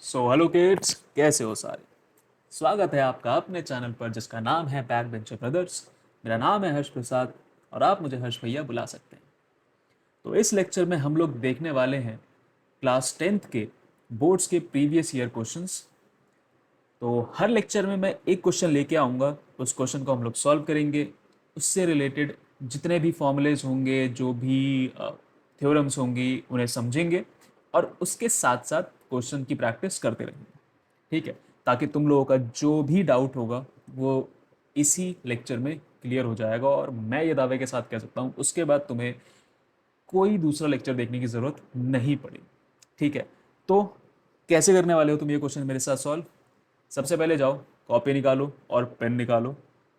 Hello kids, कैसे हो सारे। स्वागत है आपका अपने चैनल पर जिसका नाम है बैक बेंचर ब्रदर्स। मेरा नाम है हर्ष प्रसाद और आप मुझे हर्ष भैया बुला सकते हैं। तो इस लेक्चर में हम लोग देखने वाले हैं क्लास 10th के बोर्ड्स के प्रीवियस ईयर क्वेश्चंस। तो हर लेक्चर में मैं एक क्वेश्चन लेके आऊँगा, उस क्वेश्चन को हम लोग सॉल्व करेंगे। उससे रिलेटेड जितने भी फॉर्मूलेज होंगे, जो भी थ्योरम्स होंगी, उन्हें समझेंगे और उसके साथ साथ क्वेश्चन की प्रैक्टिस करते रहेंगे। ठीक है, ताकि तुम लोगों का जो भी डाउट होगा वो इसी लेक्चर में क्लियर हो जाएगा। और मैं ये दावे के साथ कह सकता हूँ उसके बाद तुम्हें कोई दूसरा लेक्चर देखने की ज़रूरत नहीं पड़ेगी। ठीक है, तो कैसे करने वाले हो तुम ये क्वेश्चन मेरे साथ सॉल्व। सबसे पहले जाओ, कॉपी निकालो और पेन निकालो,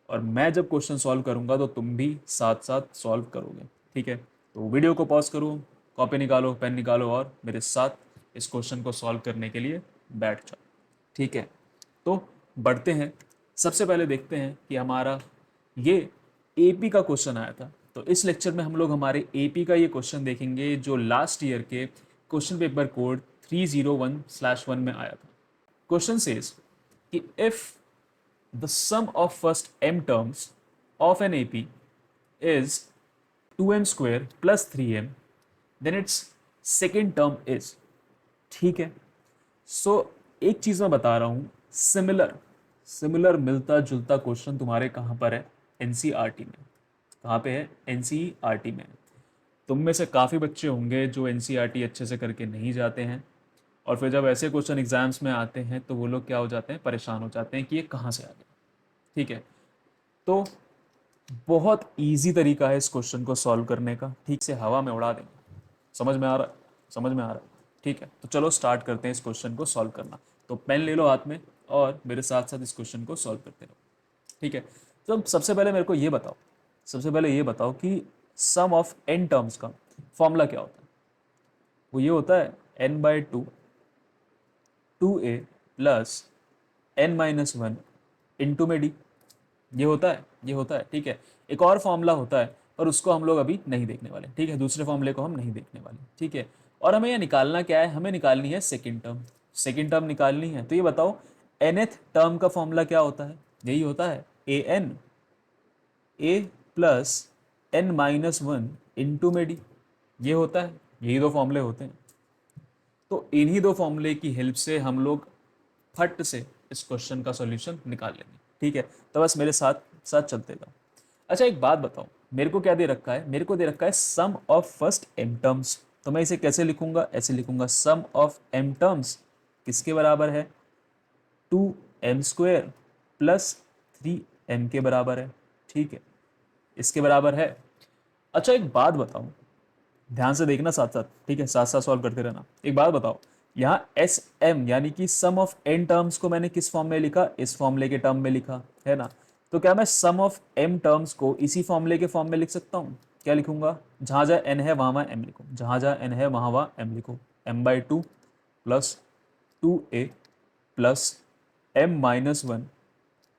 और मैं जब क्वेश्चन सॉल्व करूंगा तो तुम भी साथ साथ सॉल्व करोगे। ठीक है, तो वीडियो को पॉज करो, कॉपी निकालो, पेन निकालो और मेरे साथ इस क्वेश्चन को सॉल्व करने के लिए बैठ जाओ। ठीक है, तो बढ़ते हैं। सबसे पहले देखते हैं कि हमारा ये एपी का क्वेश्चन आया था। तो इस लेक्चर में हम लोग हमारे एपी का ये क्वेश्चन देखेंगे जो लास्ट ईयर के क्वेश्चन पेपर कोड 301/1 में आया था। क्वेश्चन सेज कि if the sum of first m terms of an AP is 2m square plus 3m, then its second term is। ठीक है, सो एक चीज मैं बता रहा हूं, सिमिलर सिमिलर मिलता जुलता क्वेश्चन तुम्हारे कहां पर है, एनसीईआरटी में। कहां पे है, एनसीईआरटी में। तुम में से काफ़ी बच्चे होंगे जो एनसीईआरटी अच्छे से करके नहीं जाते हैं, और फिर जब ऐसे क्वेश्चन एग्जाम्स में आते हैं तो वो लोग क्या हो जाते हैं, परेशान हो जाते हैं कि ये कहाँ से आ गया। ठीक है, तो बहुत इजी तरीका है इस क्वेश्चन को सॉल्व करने का, ठीक से हवा में उड़ा देंगे। समझ में आ रहा है, समझ में आ रहा है। ठीक है, तो चलो स्टार्ट करते हैं इस क्वेश्चन को सॉल्व करना। तो पेन ले लो हाथ में और मेरे साथ साथ इस क्वेश्चन को सॉल्व करते रहो। ठीक है, तो सबसे पहले मेरे को ये बताओ, सबसे पहले ये बताओ कि सम ऑफ एन टर्म्स का फॉर्मूला क्या होता है। वो ये होता है n/2 2a plus n-1 into में डी। ये होता है, ये होता है। ठीक है, एक और फॉर्मूला होता है और उसको हम लोग अभी नहीं देखने वाले। ठीक है, दूसरे फॉर्मूले को हम नहीं देखने वाले। ठीक है, और हमें ये निकालना क्या है, हमें निकालनी है सेकंड टर्म। सेकंड टर्म निकालनी है तो ये बताओ nth टर्म का फॉर्मूला क्या होता है। यही होता है a प्लस n-1 इंटू में डी। ये होता है, यही दो फॉर्मूले होते हैं। तो इन्हीं दो फॉर्मूले की हेल्प से हम लोग फट से इस क्वेश्चन का सॉल्यूशन निकाल लेंगे। ठीक है, तो बस मेरे साथ साथ चलते जाओ। अच्छा एक बात बताओ, मेरे को क्या दे रखा है, मेरे को दे रखा है सम ऑफ फर्स्ट m टर्म्स। तो मैं इसे कैसे लिखूंगा, ऐसे लिखूंगा सम ऑफ m टर्म्स किसके बराबर है, 2m² प्लस 3m के बराबर है। ठीक है, इसके बराबर है। अच्छा एक बात बताओ, ध्यान से देखना साथ साथ। ठीक है, साथ साथ सॉल्व करते रहना। एक बात बताओ, यहाँ एस एम यानी कि सम ऑफ एन टर्म्स को मैंने किस फॉर्म में लिखा, इस फॉर्मूले के टर्म में लिखा है ना। तो क्या मैं सम ऑफ एम टर्म्स को इसी फॉर्मूले के फॉर्म में लिख सकता हूँ। क्या लिखूंगा, जहां जहां एन है वहां वहां एम लिखो, जहां जहां एन है वहां वहां एम लिखो। m/2 plus 2a plus m-1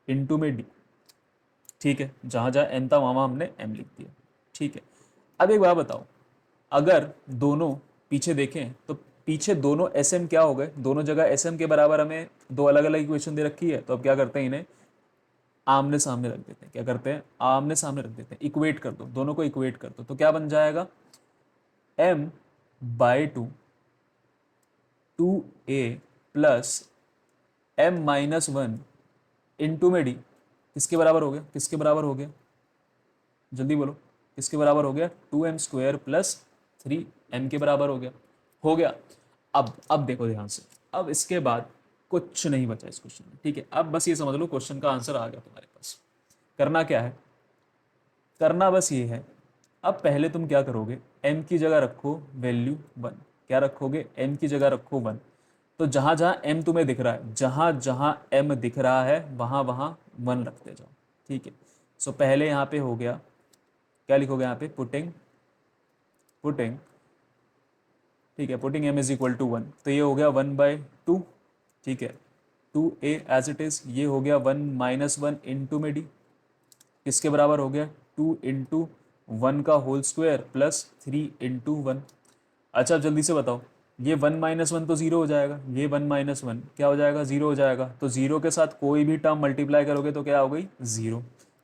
into में डी। ठीक है, जहां जहां एन था वहां वहां हमने एम लिख दिया। ठीक है, अब एक बात बताओ, अगर दोनों पीछे देखें तो पीछे दोनों एस एम क्या हो गए, दोनों जगह एस एम के बराबर हमें दो अलग अलग इक्वेशन दे रखी है। तो अब क्या करते हैं, इन्हें आमने सामने रख देते हैं। क्या करते हैं, आमने सामने रख देते हैं, इक्वेट कर दो, दोनों को इक्वेट कर दो। तो क्या बन जाएगा, m/2 2a plus m-1 into में डी किसके बराबर हो गया, किसके बराबर हो गया, जल्दी बोलो, किसके बराबर हो गया, 2m² प्लस 3m के बराबर हो गया, हो गया। अब देखो ध्यान से, अब इसके बाद कुछ नहीं बचा इस क्वेश्चन में। ठीक है, अब बस ये समझ लो क्वेश्चन का आंसर आ गया तुम्हारे पास। करना क्या है, करना बस ये है, अब पहले तुम क्या करोगे, m की जगह रखो वैल्यू 1। क्या रखोगे, m की जगह रखो 1। तो जहां जहां m तुम्हें दिख रहा है, जहां जहां m दिख रहा है वहां वहां 1 रखते जाओ। ठीक है, सो पहले यहाँ पे हो गया, क्या लिखोगे यहाँ पे, पुटिंग पुटिंग ठीक है, putting m is equal to 1। तो ये हो गया 1/2। ठीक है, 2a एज इट इज, ये हो गया 1-1 इंटू में डी किसके बराबर हो गया, 2 इंटू 1 का होल स्क्वायर प्लस 3 इंटू 1। अच्छा अब जल्दी से बताओ, ये 1 माइनस वन तो ज़ीरो हो जाएगा, ये 1 माइनस वन क्या हो जाएगा, ज़ीरो हो जाएगा। तो ज़ीरो के साथ कोई भी टर्म मल्टीप्लाई करोगे तो क्या हो गई, ज़ीरो।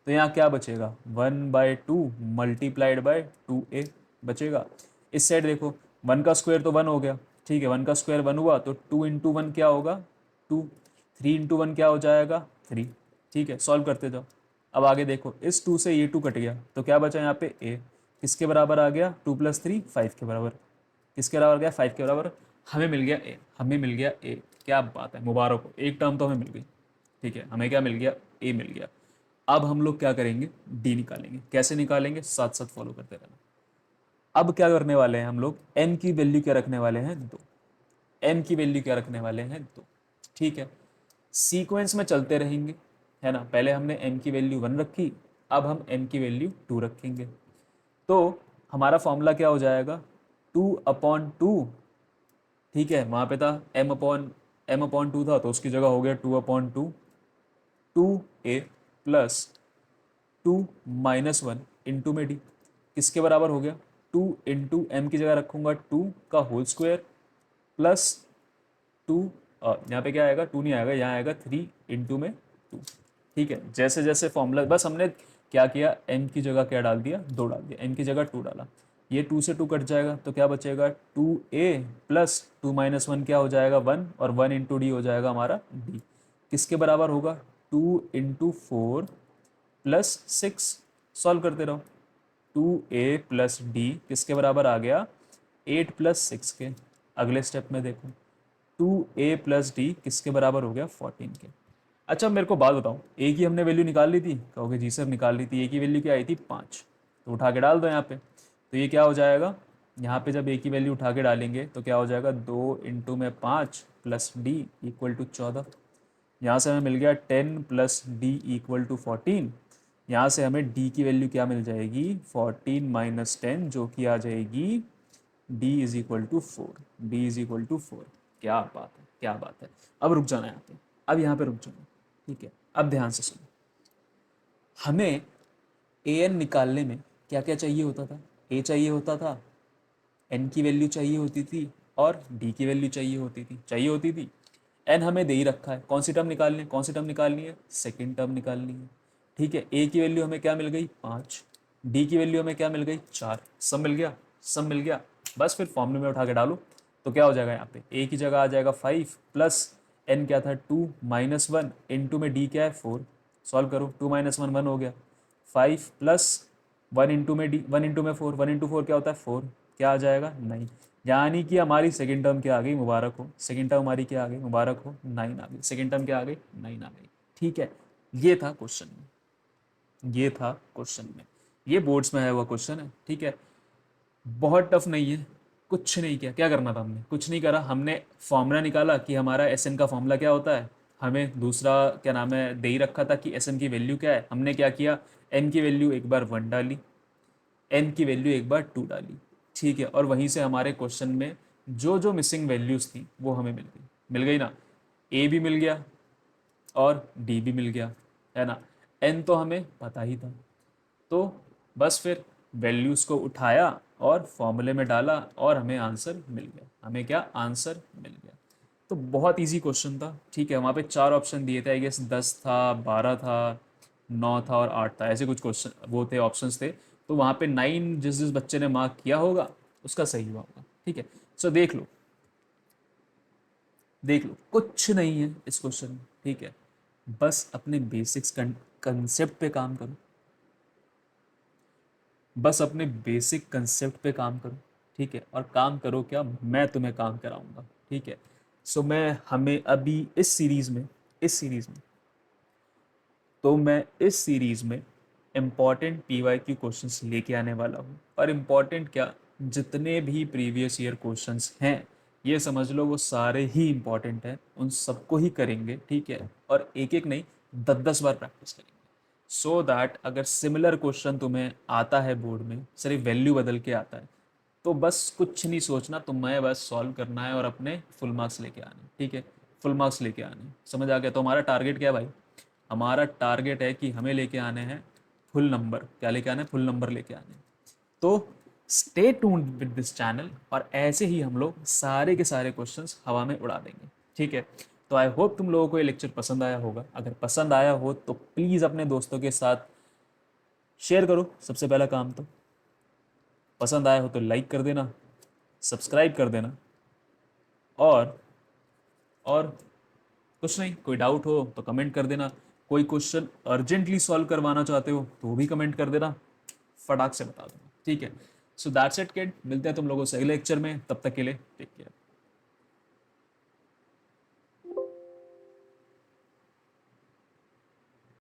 तो यहाँ क्या बचेगा, 1/2 मल्टीप्लाइड बाय 2a बचेगा। इस साइड देखो, 1 का स्क्वायर तो 1 हो गया, ठीक है, 1 का स्क्वायर 1 हुआ, तो 2 इंटू वन क्या होगा, 2। 3 इंटू वन क्या हो जाएगा, 3। ठीक है, सॉल्व करते जाओ। अब आगे देखो, इस 2 से ये 2 कट गया, तो क्या बचा यहाँ पे a, किसके बराबर आ गया, 2 + 3 5 के बराबर। किसके बराबर गया, 5 के बराबर। हमें मिल गया ए, हमें मिल गया ए। क्या बात है, मुबारक हो, एक टर्म तो हमें मिल गई। ठीक है, हमें क्या मिल गया, ए मिल गया। अब हम लोग क्या करेंगे, डी निकालेंगे। कैसे निकालेंगे, साथ साथ फॉलो करते रहना। अब क्या करने वाले हैं हम लोग, एन की वैल्यू क्या रखने वाले हैं, 2। एन की वैल्यू क्या रखने वाले हैं, 2। ठीक है, सीक्वेंस में चलते रहेंगे, है ना। पहले हमने एन की वैल्यू 1 रखी, अब हम एन की वैल्यू 2 रखेंगे। तो हमारा फॉर्मूला क्या हो जाएगा, 2/2। ठीक है, वहाँ पे था m/2 था, तो उसकी जगह हो गया 2/2, 2a प्लस 2 - 1 इंटू में डी। किसके बराबर हो गया, 2 इंटू एम की जगह रखूंगा 2 का होल स्क्वायर प्लस 2, यहाँ पे क्या आएगा, 2 नहीं आएगा, यहाँ आएगा 3 इंटू में 2। ठीक है, जैसे जैसे फॉर्मूला, बस हमने क्या किया, m की जगह क्या डाल दिया, 2 डाल दिया, m की जगह 2 डाला। ये 2 से 2 कट जाएगा, तो क्या बचेगा, 2a प्लस 2 - 1 क्या हो जाएगा, 1, और 1 इंटू डी हो जाएगा हमारा d। किसके बराबर होगा, 2 इंटू 4 प्लस 6। सॉल्व करते रहो, 2a प्लस डी किसके बराबर आ गया, 8 + 6 के। अगले स्टेप में देखो, 2a प्लस डी किसके बराबर हो गया, 14 के। अच्छा मेरे को बात बताओ, ए की हमने वैल्यू निकाल ली थी, कहोगे जी सर निकाल ली थी, ए की वैल्यू क्या आई थी, 5। तो उठा के डाल दो यहाँ पे, तो ये क्या हो जाएगा, यहाँ पे जब ए की वैल्यू उठा के डालेंगे तो क्या हो जाएगा, 2 इंटू में 5 प्लस डी इक्वल टू 14। यहाँ से हमें मिल गया 10 प्लस डी इक्वल टू 14। यहाँ से हमें डी की वैल्यू क्या मिल जाएगी, 14 माइनस 10, जो कि आ जाएगी d is equal to 4। D is equal to 4। क्या बात है, क्या बात है। अब रुक जाना यहाँ पे, अब यहाँ पे रुक जाना। ठीक है, अब ध्यान से सुनो, हमें ए एन निकालने में क्या क्या चाहिए होता था, ए चाहिए होता था, एन की वैल्यू चाहिए होती थी, और डी की वैल्यू चाहिए होती थी। एन हमें दे ही रखा है, कौन सी टर्म निकालनी है, कौन सी टर्म निकालनी है, सेकेंड टर्म निकालनी है। ठीक है, ए की वैल्यू हमें क्या मिल गई, 5। डी की वैल्यू हमें क्या मिल गई, 4। सब मिल गया, सब मिल गया। बस फिर फॉर्मूले में उठा के डालो, तो क्या हो जाएगा, यहाँ पे ए की जगह आ जाएगा 5 प्लस एन क्या था, 2 - 1 इंटू में डी क्या है, 4। सॉल्व करो, 2 - 1 1 हो गया, 5 प्लस 1 इंटू में डी, 1 इंटू में 4, 1 इंटू 4 क्या होता है, 4। क्या आ जाएगा, 9। यानी कि हमारी सेकेंड टर्म क्या आ गई, मुबारक हो, सेकेंड टर्म हमारी क्या आ गई, मुबारक हो, 9 आ गई। सेकेंड टर्म क्या आ गई, 9 आ गई। ठीक है, ये था क्वेश्चन में, ये था क्वेश्चन में, ये बोर्ड्स में आया हुआ क्वेश्चन है। ठीक है, बहुत टफ नहीं है, कुछ नहीं किया, क्या करना था हमने, कुछ नहीं करा। हमने फॉर्मूला निकाला कि हमारा एस एन का फॉर्मूला क्या होता है, हमें दूसरा क्या नाम है दे ही रखा था कि एस एन की वैल्यू क्या है। हमने क्या किया, एन की वैल्यू एक बार 1 डाली, एन की वैल्यू एक बार 2 डाली। ठीक है, और वहीं से हमारे क्वेश्चन में जो जो मिसिंग वैल्यूज़ थी वो हमें मिल गई ना। ए भी मिल गया और डी भी मिल गया, है ना। एन तो हमें पता ही था, तो बस फिर वैल्यूज़ को उठाया और फॉर्मूले में डाला और हमें आंसर मिल गया। हमें क्या, आंसर मिल गया। तो बहुत इजी क्वेश्चन था। ठीक है, वहाँ पे 4 ऑप्शन दिए थे, आई गेस 10 था, 12 था, 9 था और 8 था, ऐसे कुछ क्वेश्चन वो थे, ऑप्शंस थे। तो वहाँ पे 9 जिस जिस बच्चे ने मार्क किया होगा उसका सही हुआ होगा। ठीक है, सो देख लो, देख लो, कुछ नहीं है इस क्वेश्चन में। ठीक है, बस अपने बेसिक्स कंसेप्ट पे काम करो, बस अपने बेसिक कंसेप्ट पे काम करो। ठीक है, और काम करो क्या, मैं तुम्हें काम कराऊंगा। ठीक है, सो मैं हमें अभी इस सीरीज़ में तो मैं इस सीरीज़ में इम्पॉर्टेंट PYQ क्वेश्चंस लेके आने वाला हूँ। और इम्पॉर्टेंट क्या, जितने भी प्रीवियस ईयर क्वेश्चंस हैं ये समझ लो वो सारे ही इम्पॉर्टेंट हैं, उन सबको ही करेंगे। ठीक है, और एक एक नहीं, 10-10 बार प्रैक्टिस करेंगे, सो दैट अगर सिमिलर क्वेश्चन तुम्हें आता है बोर्ड में, सिर्फ वैल्यू बदल के आता है, तो बस कुछ नहीं सोचना, तुम्हें बस सॉल्व करना है और अपने फुल मार्क्स लेके आने। ठीक है, फुल मार्क्स लेके आने, समझ आ गया। तो हमारा टारगेट क्या है भाई, हमारा टारगेट है कि हमें लेके आने हैं फुल नंबर। क्या लेके आने हैं, फुल नंबर लेके आने हैं। तो stay tuned with this channel, और ऐसे ही हम लोग सारे के सारे क्वेश्चंस हवा में उड़ा देंगे। ठीक है, तो आई होप तुम लोगों को ये लेक्चर पसंद आया होगा। अगर पसंद आया हो तो प्लीज़ अपने दोस्तों के साथ शेयर करो, सबसे पहला काम तो। पसंद आया हो तो लाइक कर देना, सब्सक्राइब कर देना, और और कुछ नहीं, कोई डाउट हो तो कमेंट कर देना। कोई क्वेश्चन अर्जेंटली सॉल्व करवाना चाहते हो तो वो भी कमेंट कर देना, फटाक से बता दूंगा। ठीक है, सो दैट्स इट किड, मिलते हैं तुम लोगों से अगले लेक्चर में, तब तक के लिए टेक केयर।